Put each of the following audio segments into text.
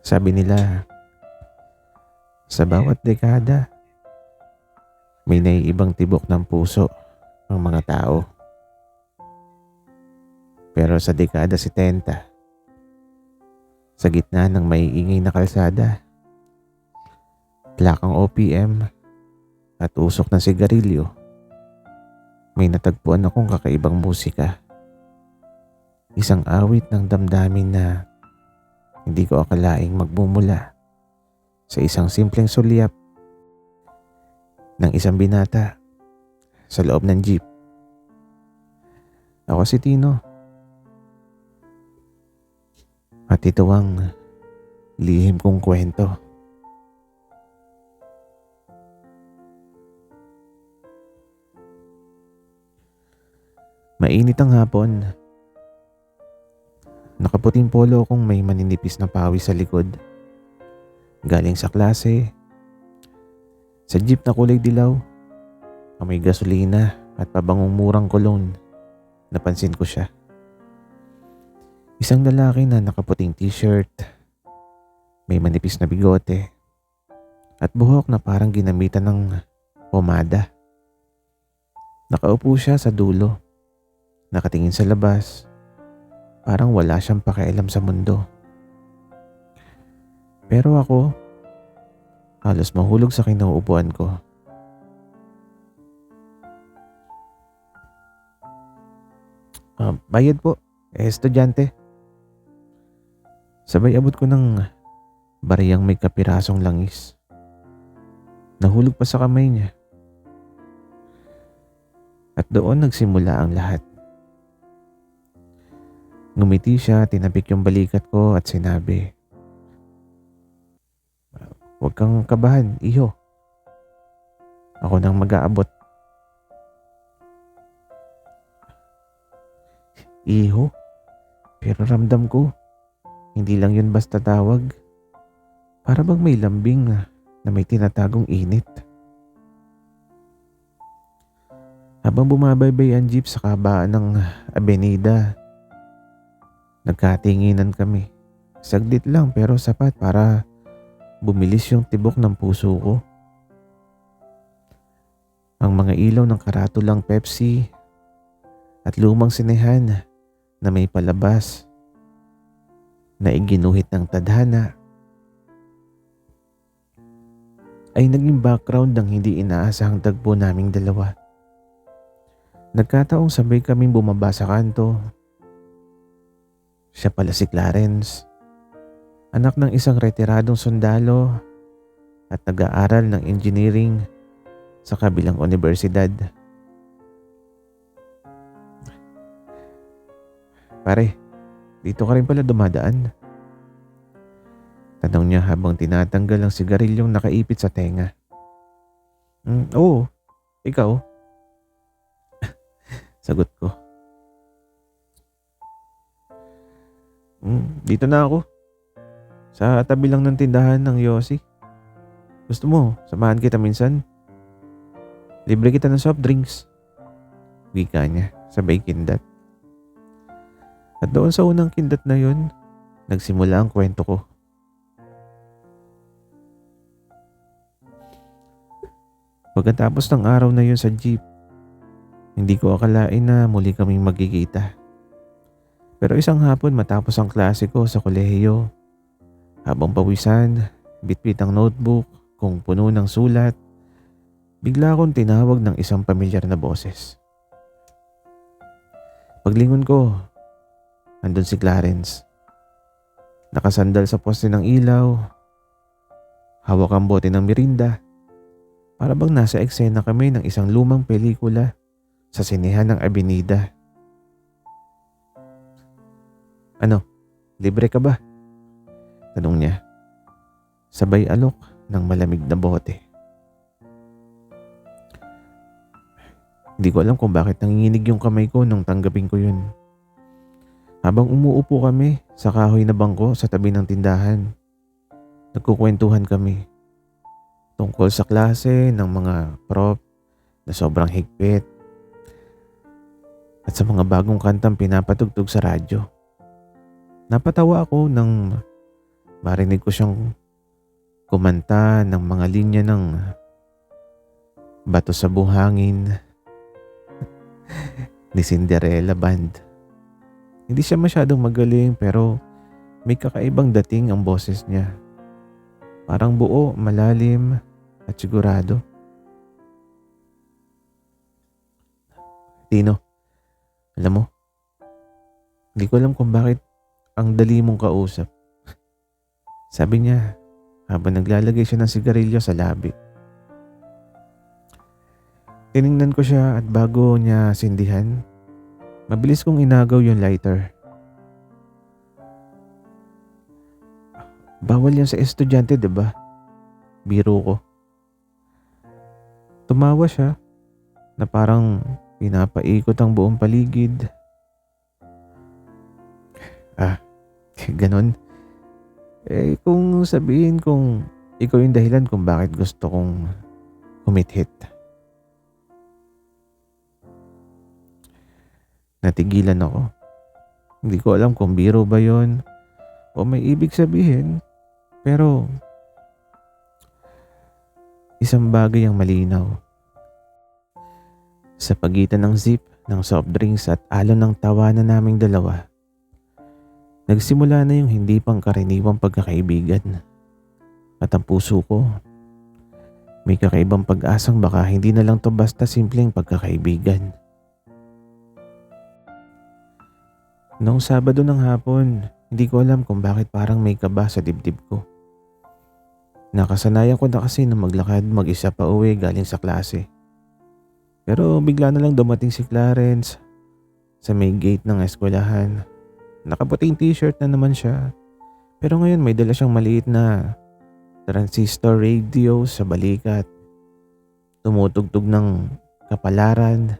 Sabi nila, sa bawat dekada, may naiibang tibok ng puso ang mga tao. Pero sa dekada 70, sa gitna ng maiingay na kalsada, plakang OPM at usok ng sigarilyo, may natagpuan akong kakaibang musika. Isang awit ng damdamin na hindi ko akalaing magmumula sa isang simpleng sulyap ng isang binata sa loob ng jeep. Ako si Tino at ito ang lihim kong kwento. Mainit ang hapon. Nakaputing polo kong may maninipis na pawis sa likod. Galing sa klase. Sa jeep na kulay dilaw, amoy gasolina at pabangong murang cologne. Napansin ko siya. Isang lalaki na nakaputing t-shirt, may manipis na bigote, at buhok na parang ginamitan ng pomada. Nakaupo siya sa dulo, nakatingin sa labas, parang wala siyang pakialam sa mundo. Pero ako, halos mahulog sa kinauupuan ko. Bayad po, estudyante. Sabay abot ko ng bariyang may kapirasong langis. Nahulog pa sa kamay niya. At doon nagsimula ang lahat. Ngumiti siya, tinapik yung balikat ko at sinabi, "Huwag kang kabahan, iho. Ako nang mag-aabot." Iho? Pero ramdam ko, hindi lang yun basta tawag. Para bang may lambing na may tinatagong init. Habang bumabaybay ang jeep sa kabaan ng abenida, nagkatinginan kami. Saglit lang pero sapat para bumilis yung tibok ng puso ko. Ang mga ilaw ng karatulang Pepsi at lumang sinehan na may palabas na iginuhit ng tadhana ay naging background ng hindi inaasahang tagpo naming dalawa. Nagkataong sabay kaming bumaba sa kanto. Siya pala si Clarence, anak ng isang retiradong sundalo at nag-aaral ng engineering sa kabilang universidad. "Pare, dito ka rin pala dumadaan?" Tanong niya habang tinatanggal ang sigarilyong nakaipit sa tenga. Oo, ikaw?" Sagot ko. Dito na ako. Sa tabi lang ng tindahan ng Yossi. Gusto mo, samahan kita minsan? Libre kita ng soft drinks." Wika niya, sabay kindat. At doon sa unang kindat na yun, nagsimula ang kwento ko. Pagkatapos ng araw na yun sa jeep, hindi ko akalain na muli kaming magkikita. Pero isang hapon matapos ang klase ko sa kolehiyo, habang pawisan, bitbit ang notebook kung puno ng sulat, bigla akong tinawag ng isang pamilyar na boses. Paglingon ko, andun si Clarence. Nakasandal sa poste ng ilaw, hawak ang bote ng mirinda. Para bang nasa eksena kami ng isang lumang pelikula sa sinehan ng abenida. "Ano, libre ka ba?" tanong niya. Sabay alok ng malamig na bote. Hindi ko alam kung bakit nanginginig yung kamay ko nung tanggapin ko yun. Habang umuupo kami sa kahoy na bangko sa tabi ng tindahan, nagkukwentuhan kami tungkol sa klase ng mga prop na sobrang higpit at sa mga bagong kantang pinapatugtog sa radyo. Napatawa ako nang Marinig ko siyang kumanta ng mga linya ng Bato sa Buhangin ni Cinderella Band. Hindi siya masyadong magaling pero may kakaibang dating ang boses niya. Parang buo, malalim at sigurado. Tino, alam mo, hindi ko alam kung bakit ang dali mong kausap. Sabi niya habang naglalagay siya ng sigarilyo sa labi. Tiningnan ko siya at bago niya sindihan, mabilis kong inagaw yung lighter. Bawal yan sa estudyante, diba? Biro ko. Tumawa siya na parang pinapaikot ang buong paligid. Ganon. Kung sabihin kung ikaw yung dahilan kung bakit gusto kong humit-hit. Natigilan ako. Hindi ko alam kung biro ba yon o may ibig sabihin. Pero isang bagay ang malinaw. Sa pagitan ng zip, ng soft drinks at alon ng tawanan naming dalawa, nagsimula na yung hindi pang karaniwang pagkakaibigan. At ang puso ko, may kakaibang pag-asang baka hindi na lang to basta simpleng pagkakaibigan. Noong Sabado ng hapon, hindi ko alam kung bakit parang may kaba sa dibdib ko. Nakasanayan ko na kasi na maglakad mag-isa pa uwi galing sa klase. Pero bigla na lang dumating si Clarence sa may gate ng eskwelahan. Nakaputing t-shirt na naman siya. Pero ngayon may dala siyang maliit na transistor radio sa balikat. Tumutugtog ng Kapalaran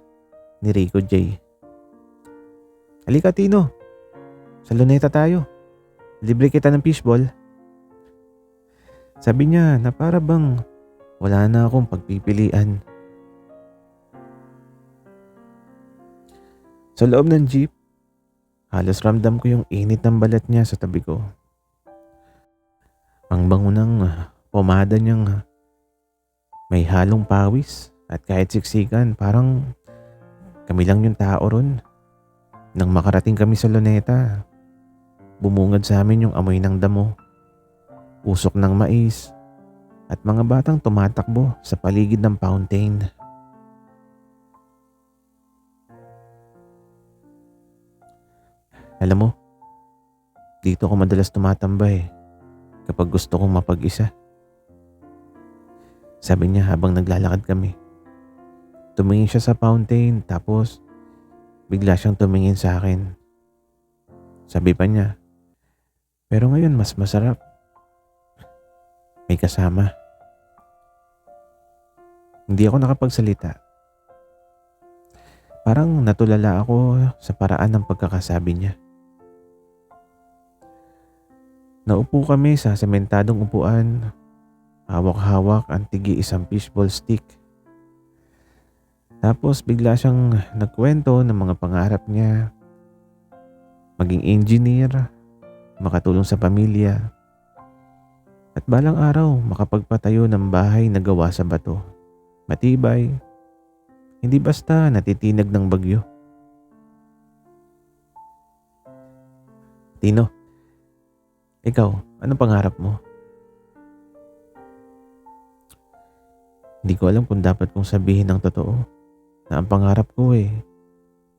ni Rico J. Halika Tino, sa Luneta tayo. Libre kita ng fishball. Sabi niya na para bang wala na akong pagpipilian. Sa loob ng jeep, halos ramdam ko yung init ng balat niya sa tabi ko. Ang bango ng pomada niyang may halong pawis at kahit siksikan parang kami lang yung tao ron. Nang makarating kami sa Luneta, bumungad sa amin yung amoy ng damo, usok ng mais at mga batang tumatakbo sa paligid ng fountain. Alam mo, dito ako madalas tumatambay kapag gusto kong mapag-isa. Sabi niya habang naglalakad kami. Tumingin siya sa fountain tapos bigla siyang tumingin sa akin. Sabi pa niya, pero ngayon mas masarap. May kasama. Hindi ako nakapagsalita. Parang natulala ako sa paraan ng pagkakasabi niya. Naupo kami sa sementadong upuan, hawak-hawak ang tigi-isang fishball stick. Tapos bigla siyang nagkwento ng mga pangarap niya. Maging engineer, makatulong sa pamilya, at balang araw makapagpatayo ng bahay na gawa sa bato. Matibay, hindi basta natitinag ng bagyo. Tino, ikaw, anong pangarap mo? Hindi ko alam kung dapat kong sabihin ng totoo. Na ang pangarap ko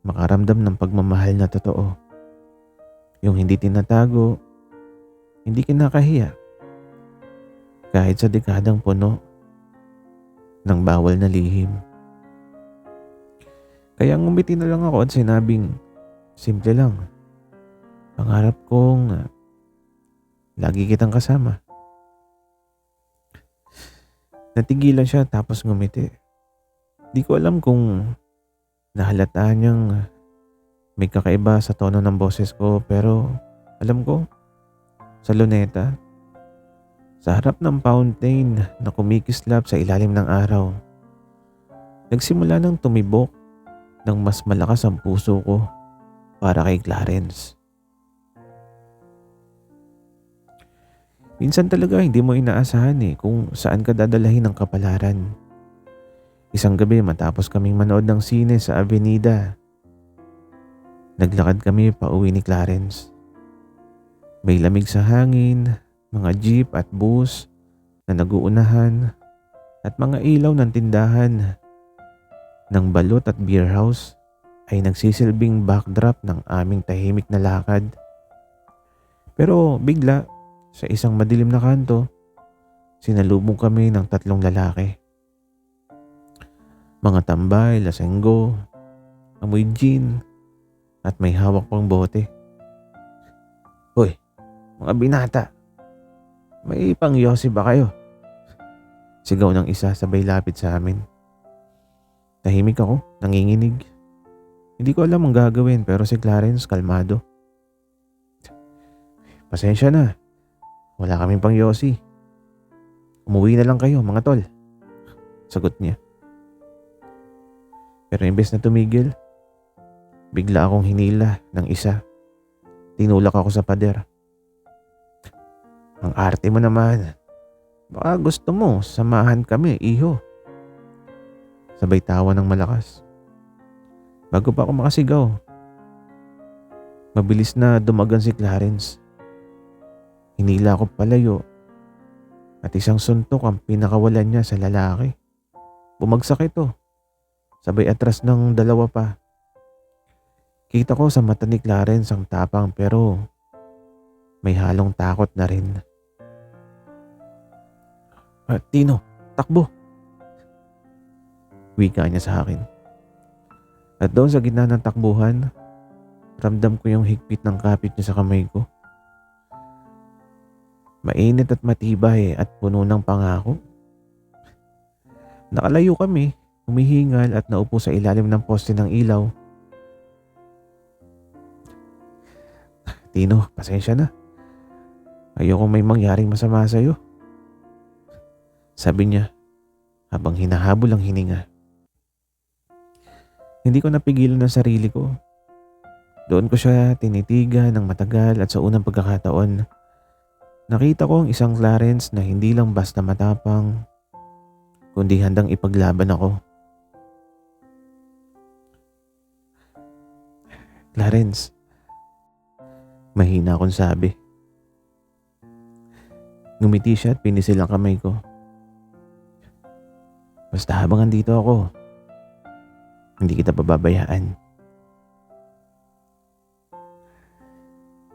makaramdam ng pagmamahal na totoo. Yung hindi tinatago, hindi kinakahiya. Kahit sa dekadang puno ng bawal na lihim. Kaya ngumiti na lang ako at sinabing, simple lang. Pangarap kong lagi kitang kasama. Natigilan siya tapos ngumiti. Di ko alam kung nahalata niyang may kakaiba sa tono ng boses ko pero alam ko, sa Luneta, sa harap ng fountain na kumikislap sa ilalim ng araw, nagsimula nang tumibok ng mas malakas ang puso ko para kay Clarence. Minsan talaga hindi mo inaasahan kung saan ka dadalhin ng kapalaran. Isang gabi matapos kaming manood ng sine sa Avenida, naglakad kami pauwi ni Clarence. May lamig sa hangin, mga jeep at bus na naguunahan at mga ilaw ng tindahan ng balot at beer house ay nagsisilbing backdrop ng aming tahimik na lakad. Pero bigla, sa isang madilim na kanto, sinalubong kami ng tatlong lalaki. Mga tambay, lasenggo, amoy gin, at may hawak pang bote. Hoy, mga binata, may pangyosi ba kayo? Sigaw ng isa sabay lapit sa amin. Tahimik ako, nanginginig. Hindi ko alam ang gagawin pero si Clarence kalmado. Pasensya na, wala kaming pangyosi. Umuwi na lang kayo mga tol. Sagot niya. Pero imbes na tumigil, bigla akong hinila ng isa. Tinulak ako sa pader. Ang arte mo naman. Baka gusto mo samahan kami, iho. Sabay tawa ng malakas. Bago pa ako makasigaw, mabilis na dumagan si Clarence. Hinila ako palayo at isang suntok ang pinakawalan niya sa lalaki. Bumagsak ito. Sabay atras ng dalawa pa. Kita ko sa mata ni Clarence ang tapang pero may halong takot na rin. Tino, takbo! Wika niya sa akin. At doon sa gitna ng takbuhan, ramdam ko yung higpit ng kapit niya sa kamay ko. Mainit at matibay at puno ng pangako. Nakalayo kami, humihingal at naupo sa ilalim ng poste ng ilaw. Tino, pasensya na. Ayoko may mangyaring masama sa'yo. Sabi niya habang hinahabol ang hininga. Hindi ko napigilan ang sarili ko. Doon ko siya tinitigan ng matagal at sa unang pagkakataon, nakita ko ang isang Clarence na hindi lang basta matapang, kundi handang ipaglaban ako. Clarence, mahina akong sabi. Ngumiti siya at pinisil ang kamay ko. Basta habang andito ako, hindi kita pababayaan.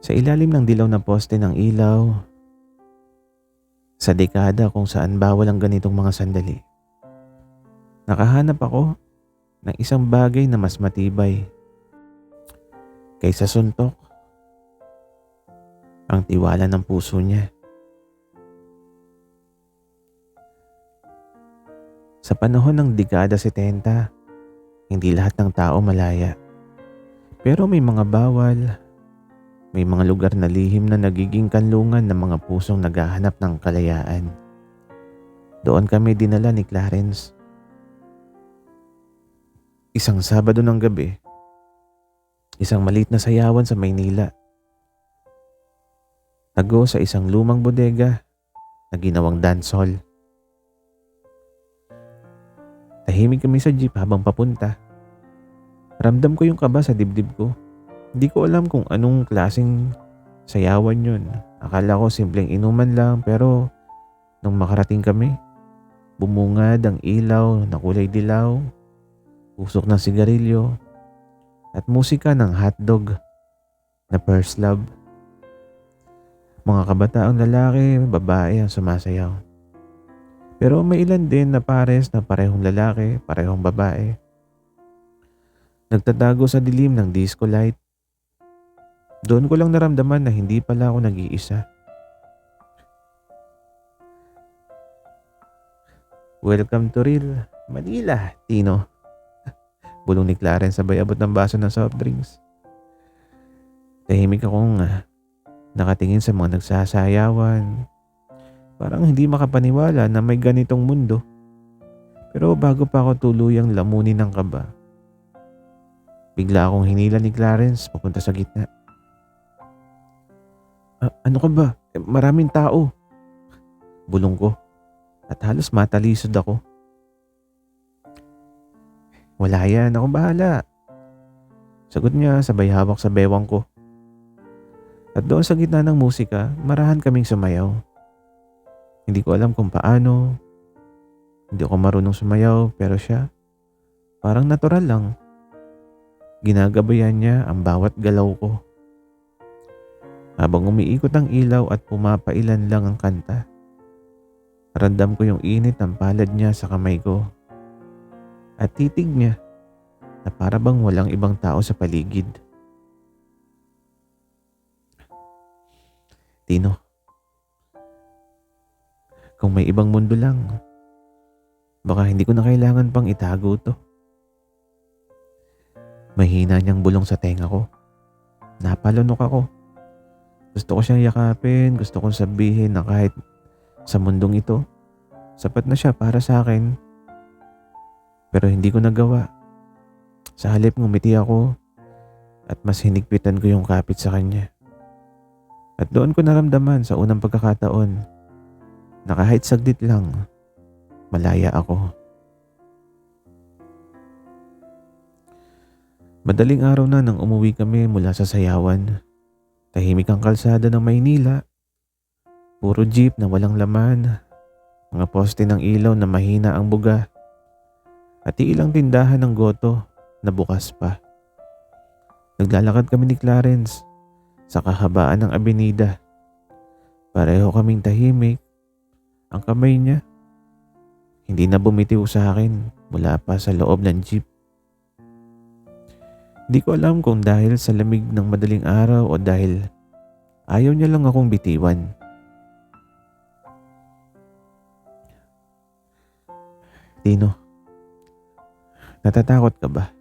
Sa ilalim ng dilaw na poste ng ilaw, sa dekada kung saan bawal ang ganitong mga sandali, nakahanap ako ng isang bagay na mas matibay kaysa suntok, ang tiwala ng puso niya. Sa panahon ng dekada 70, hindi lahat ng tao malaya. Pero may mga bawal, may mga lugar na lihim na nagiging kanlungan ng mga pusong naghahanap ng kalayaan. Doon kami dinala ni Clarence. Isang Sabado ng gabi, isang maliit na sayawan sa Maynila. Tago sa isang lumang bodega na ginawang dance hall. Tahimik kami sa jeep habang papunta. Ramdam ko yung kaba sa dibdib ko. Hindi ko alam kung anong klaseng sayawan yun. Akala ko simpleng inuman lang pero nung makarating kami, bumungad ang ilaw na kulay dilaw, usok ng sigarilyo, at musika ng hotdog na first love. Mga kabataang lalaki, babae ang sumasayaw. Pero may ilan din na pares na parehong lalaki, parehong babae. Nagtatago sa dilim ng disco light. Doon ko lang naramdaman na hindi pala ako nag-iisa. Welcome to real Manila, Tino. Bulong ni Clarence sabay abot ng baso ng soft drinks. Tahimik akong nakatingin sa mga nagsasayawan. Parang hindi makapaniwala na may ganitong mundo. Pero bago pa ako tuluyang lamunin ng kaba, bigla akong hinila ni Clarence papunta sa gitna. Ano ka ba? Maraming tao. bulong ko at halos matalisod ako. Wala yan, ako bahala. Sagot niya sabay hawak sa bewang ko. At doon sa gitna ng musika, marahan kaming sumayaw. Hindi ko alam kung paano. Hindi ako marunong sumayaw pero siya, parang natural lang. Ginagabayan niya ang bawat galaw ko. Habang umiikot ang ilaw at pumapailan lang ang kanta, ramdam ko yung init ng palad niya sa kamay ko. At titig niya na para bang walang ibang tao sa paligid. Tino, kung may ibang mundo lang, baka hindi ko na kailangan pang itago to. Mahina niyang bulong sa tenga ko. Napalunok ako. Gusto ko siyang yakapin, gusto kong sabihin na kahit sa mundong ito, sapat na siya para sa akin. Pero hindi ko nagawa. Sa halip ngumiti ako at mas hinigpitan ko yung kapit sa kanya. At doon ko naramdaman sa unang pagkakataon na kahit saglit lang, malaya ako. Madaling araw na nang umuwi kami mula sa sayawan. Tahimik ang kalsada ng Maynila. Puro jeep na walang laman. Mga poste ng ilaw na mahina ang buga. At ilang tindahan ng goto na bukas pa. Naglalakad kami ni Clarence sa kahabaan ng abenida. Pareho kaming tahimik. Ang kamay niya, hindi na bumitiw sa akin mula pa sa loob ng jeep. Di ko alam kung dahil sa lamig ng madaling araw o dahil ayaw niya lang akong bitiwan. Tino, natatakot ka ba?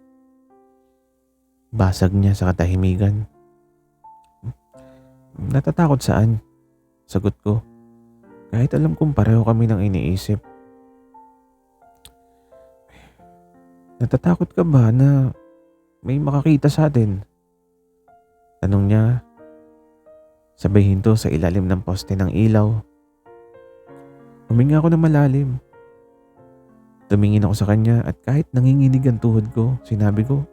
Basag niya sa katahimikan. Natatakot saan? Sagot ko. Kahit alam kong pareho kami ng iniisip. Natatakot ka ba na may makakita sa atin? Tanong niya. Sabay hinto sa ilalim ng poste ng ilaw. Huminga ako ng malalim. Tumingin ako sa kanya at kahit nanginginig ang tuhod ko, sinabi ko,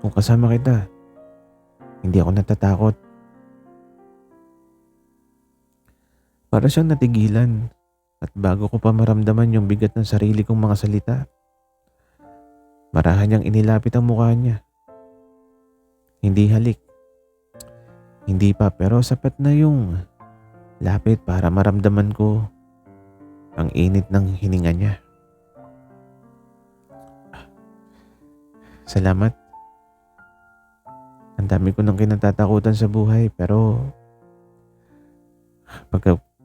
kung kasama kita, hindi ako natatakot. Para siyang natigilan at bago ko pa maramdaman yung bigat ng sarili kong mga salita, marahan niyang inilapit ang mukha niya. Hindi halik. Hindi pa pero sapat na yung lapit para maramdaman ko ang init ng hininga niya. Salamat. Ang dami ko nang kinatatakutan sa buhay pero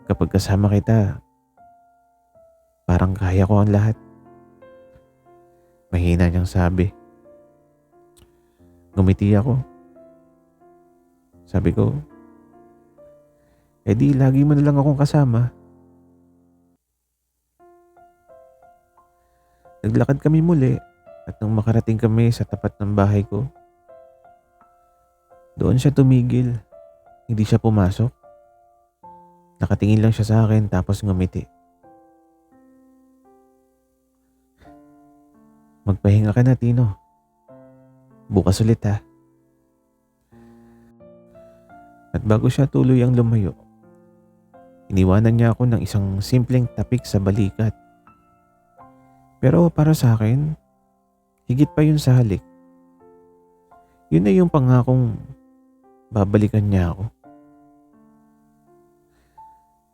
kapag kasama kita, parang kaya ko ang lahat. Mahina niyang sabi. Ngumiti ako. Sabi ko, di lagi mo na lang akong kasama. Naglakad kami muli at nang makarating kami sa tapat ng bahay ko, doon siya tumigil. Hindi siya pumasok. Nakatingin lang siya sa akin tapos ngumiti. Magpahinga ka na, Tino. Bukas ulit ha. At bago siya tuloy ang lumayo, iniwanan niya ako ng isang simpleng tapik sa balikat. Pero para sa akin, higit pa yun sa halik. Yun na yung pangakong babalikan niya ako.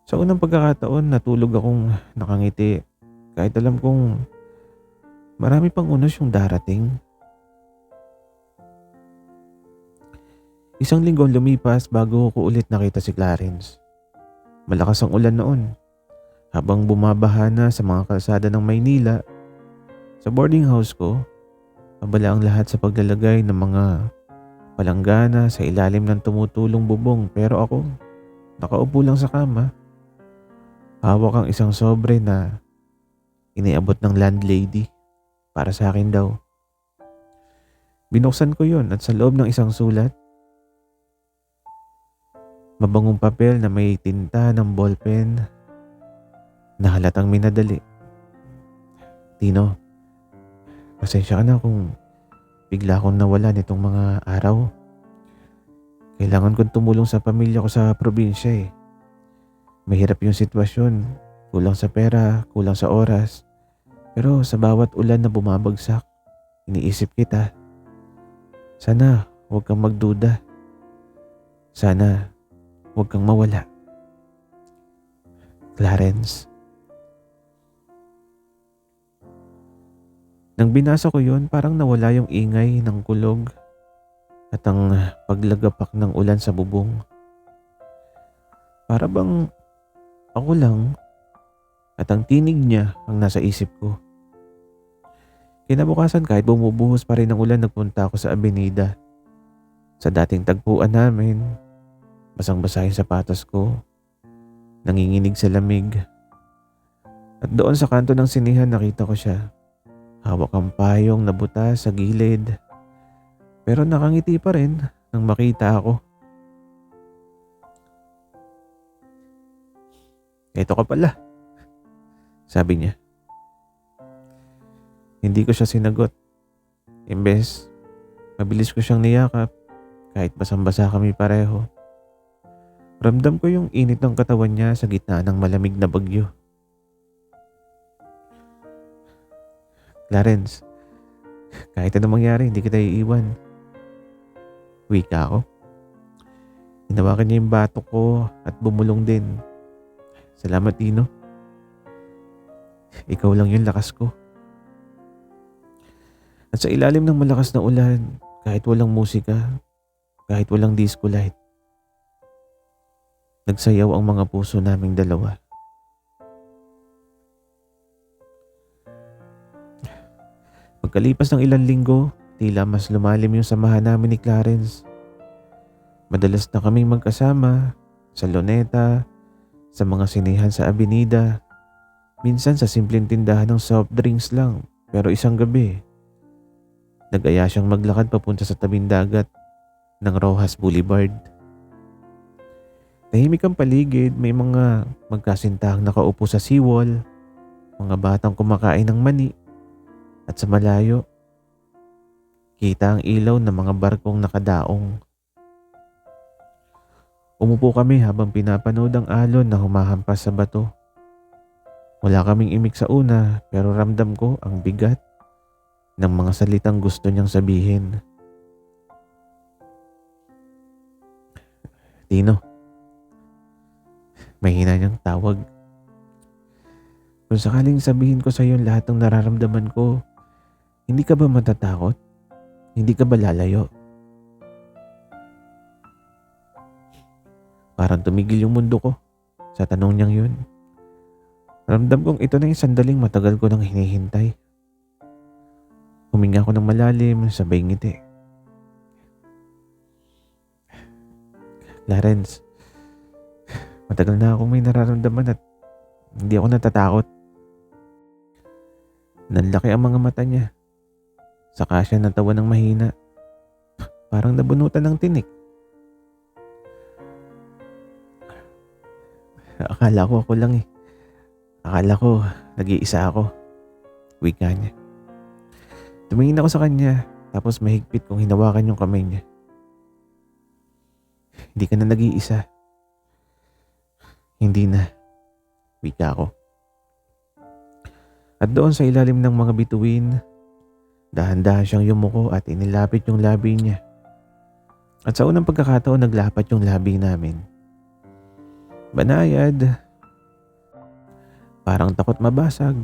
Sa unang pagkakataon, natulog akong nakangiti kahit alam kong marami pang unos yung darating. Isang linggong lumipas bago ko ulit nakita si Clarence. Malakas ang ulan noon. Habang bumabaha na sa mga kalsada ng Maynila, sa boarding house ko, abala ang lahat sa paglalagay ng mga palanggana sa ilalim ng tumutulong bubong pero ako, nakaupo lang sa kama. Hawak ang isang sobre na iniabot ng landlady para sa akin daw. Binuksan ko yun at sa loob ng isang sulat, mabangong papel na may tinta ng ballpen na halatang minadali. Tino, pasensya ka na kung bigla akong nawala nitong mga araw. Kailangan kong tumulong sa pamilya ko sa probinsya eh. Mahirap yung sitwasyon. Kulang sa pera, kulang sa oras. Pero sa bawat ulan na bumabagsak, iniisip kita. Sana huwag kang magduda. Sana huwag kang mawala. Clarence. Nang binasa ko yun, parang nawala yung ingay ng kulog at ang paglagapak ng ulan sa bubong. Para bang ako lang at ang tinig niya ang nasa isip ko. Kinabukasan kahit bumubuhos pa rin ang ulan, nagpunta ako sa Avenida. Sa dating tagpuan namin, basang-basa yung sapatos ko, nanginginig sa lamig. At doon sa kanto ng sinihan nakita ko siya. Hawak ang payong na buta sa gilid. Pero nakangiti pa rin nang makita ako. "Eto ka pala," sabi niya. Hindi ko siya sinagot. Imbes, mabilis ko siyang niyakap kahit basang-basa kami pareho. Ramdam ko yung init ng katawan niya sa gitna ng malamig na bagyo. "Clarence, kahit anong mangyari, hindi kita iiwan." Wika ako. Hinawakan niya yung batok ko at bumulong din. "Salamat, Tino. Ikaw lang yung lakas ko." At sa ilalim ng malakas na ulan, kahit walang musika, kahit walang disco light, nagsayaw ang mga puso naming dalawa. Pagkalipas ng ilang linggo, tila mas lumalim yung samahan namin ni Clarence. Madalas na kaming magkasama sa Luneta, sa mga sinihan sa Avenida, minsan sa simpleng tindahan ng soft drinks lang. Pero isang gabi, nag-aya siyang maglakad papunta sa tabing dagat ng Rojas Boulevard. Tahimik ang paligid, may mga magkasintahang nakaupo sa seawall, mga batang kumakain ng mani, at sa malayo, kita ang ilaw ng mga barkong nakadaong. Umupo kami habang pinapanood ang alon na humahampas sa bato. Wala kaming imik sa una, pero ramdam ko ang bigat ng mga salitang gusto niyang sabihin. "Tino," mahina niyang tawag. "Kung sakaling sabihin ko sa iyo lahat ng nararamdaman ko, hindi ka ba matatakot? Hindi ka ba lalayo?" Parang tumigil yung mundo ko sa tanong niyang yun. Ramdam kong ito na yung sandaling matagal ko nang hinihintay. Huminga ko ng malalim, sabay ngiti. "Clarence, matagal na akong may nararamdaman at hindi ako natatakot." Nanlaki ang mga mata niya. Saka siya natawa ng mahina. Parang nabunutan ng tinik. Akala ko ako lang eh. Akala ko nag-iisa ako." Wika niya. Tumingin ako sa kanya, tapos mahigpit kong hinawakan yung kamay niya. "Hindi ka na nag-iisa." "Hindi na." Wika ko. At doon sa ilalim ng mga bituin, dahan-dahan siyang yumuko at inilapit yung labi niya. At sa unang pagkakataon, naglapat yung labi namin. Banayad, parang takot mabasag,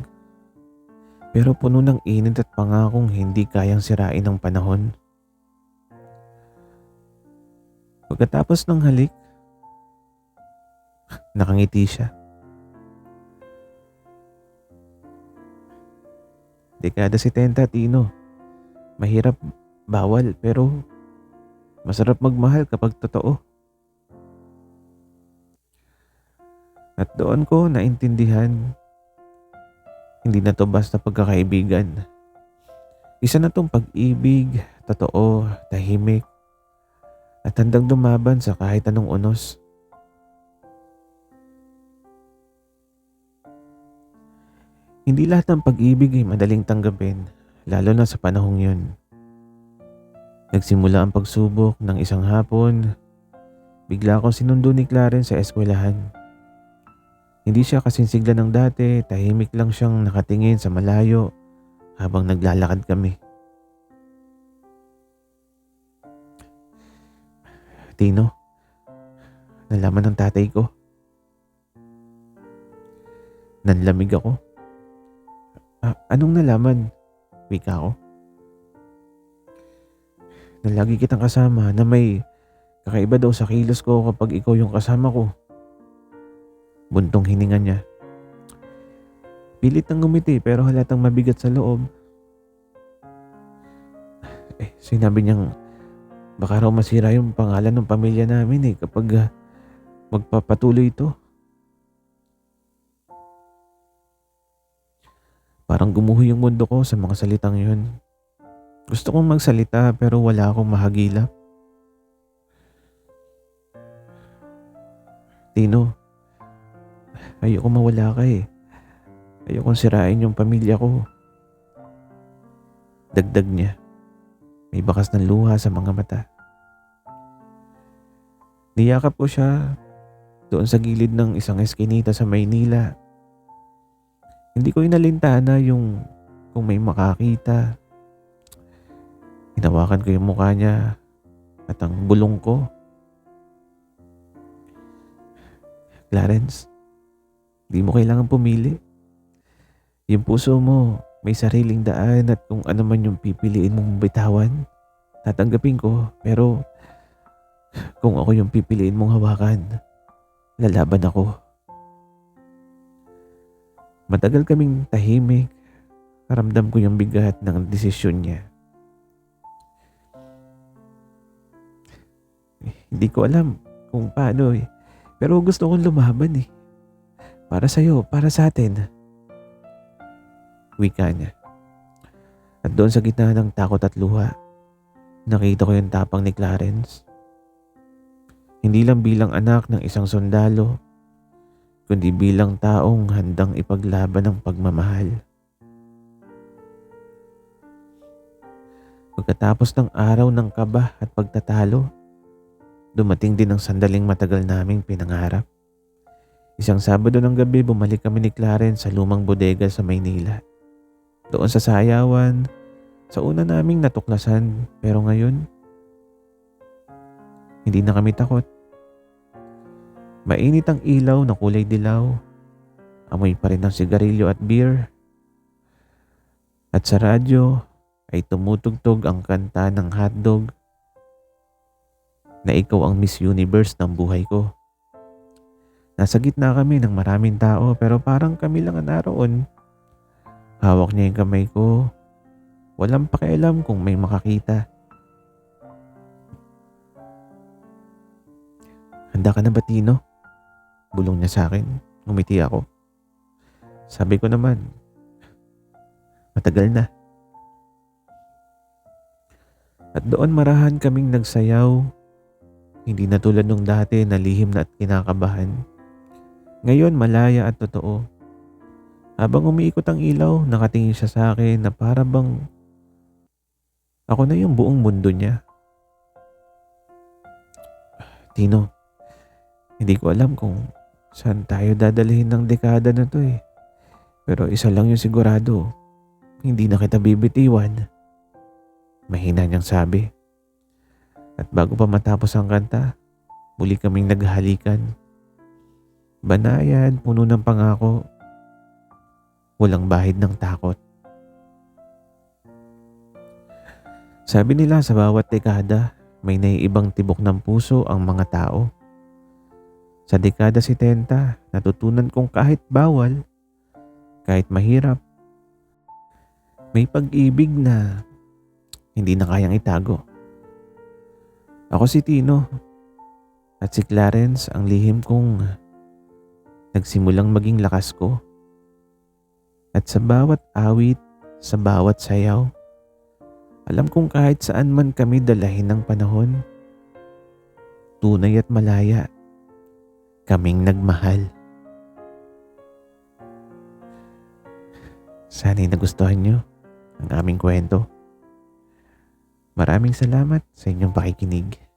pero puno ng init at pangakong hindi kayang sirain ng panahon. Pagkatapos ng halik, nakangiti siya. Dekada 70, Tino. Mahirap, bawal, pero masarap magmahal kapag totoo. At doon ko naintindihan, hindi na to basta pagkakaibigan. Isa na tong pag-ibig, totoo, tahimik, at handang dumaban sa kahit anong unos. Hindi lahat ng pag-ibig ay madaling tanggapin, lalo na sa panahong yun. Nagsimula ang pagsubok ng isang hapon, bigla akong sinundo ni Clarence sa eskwelahan. Hindi siya kasinsigla ng dati, tahimik lang siyang nakatingin sa malayo habang naglalakad kami. Tino, nalaman ng tatay ko. Nanlamig ako. Anong nalaman? Wika ko. Na lagi kitang kasama, na may kakaiba daw sa kilos ko kapag ikaw yung kasama ko. Buntong hininga niya. Pilit ng ngumiti pero halatang mabigat sa loob. Sinabi niyang baka raw masira yung pangalan ng pamilya namin kapag magpapatuloy ito. Parang gumuho yung mundo ko sa mga salitang yun. Gusto kong magsalita pero wala akong mahagilap. Tino, ayoko mawala ka Ayokong sirain yung pamilya ko. Dagdag niya. May bakas ng luha sa mga mata. Niyakap ko siya doon sa gilid ng isang eskinita sa Maynila. Hindi ko inalintana yung kung may makakita. Hinawakan ko yung mukha niya at ang bulong ko. Clarence, di mo kailangan pumili. Yung puso mo may sariling daan at kung ano man yung pipiliin mong bitawan, tatanggapin ko. Pero kung ako yung pipiliin mong hawakan, lalaban ako. Matagal kaming tahimik. Ramdam ko yung bigat ng desisyon niya. Hindi ko alam kung paano pero gusto kong lumaban Para sa'yo, para sa atin. Wika niya. At doon sa gitna ng takot at luha, nakita ko yung tapang ni Clarence. Hindi lang bilang anak ng isang sundalo, kundi bilang taong handang ipaglaban ng pagmamahal. Pagkatapos ng araw ng kaba at pagtatalo, dumating din ang sandaling matagal naming pinangarap. Isang Sabado ng gabi bumalik kami ni Clarence sa lumang bodega sa Maynila. Doon sa sayawan, sa una naming natuklasan, pero ngayon, hindi na kami takot. Mainit ang ilaw na kulay dilaw, amoy pa rin ng sigarilyo at beer. At sa radyo ay tumutugtog ang kanta ng hotdog na ikaw ang Miss Universe ng buhay ko. Nasa gitna kami ng maraming tao pero parang kami lang naroon. Hawak niya yung kamay ko. Walang pakialam kung may makakita. Handa ka na ba, Tino? Bulong niya sa akin. Ngumiti ako. Sabi ko naman, matagal na. At doon marahan kaming nagsayaw. Hindi na tulad nung dati na lihim na at kinakabahan. Ngayon malaya at totoo. Habang umiikot ang ilaw, nakatingin siya sa akin na para bang ako na yung buong mundo niya. Tino, hindi ko alam kung saan tayo dadalhin ng dekada na to Pero isa lang yung sigurado, hindi na kita bibitiwan. Mahina niyang sabi. At bago pa matapos ang kanta, muli kaming naghahalikan. Banayad, puno ng pangako. Walang bahid ng takot. Sabi nila sa bawat dekada, may naiibang tibok ng puso ang mga tao. Sa dekada 70, natutunan kong kahit bawal, kahit mahirap, may pag-ibig na hindi na kayang itago. Ako si Tino at si Clarence ang lihim kong nagsimulang maging lakas ko. At sa bawat awit, sa bawat sayaw, alam kong kahit saan man kami dalahin ng panahon, tunay at malaya, kaming nagmahal. Sana'y nagustuhan nyo ang aming kwento. Maraming salamat sa inyong pakikinig.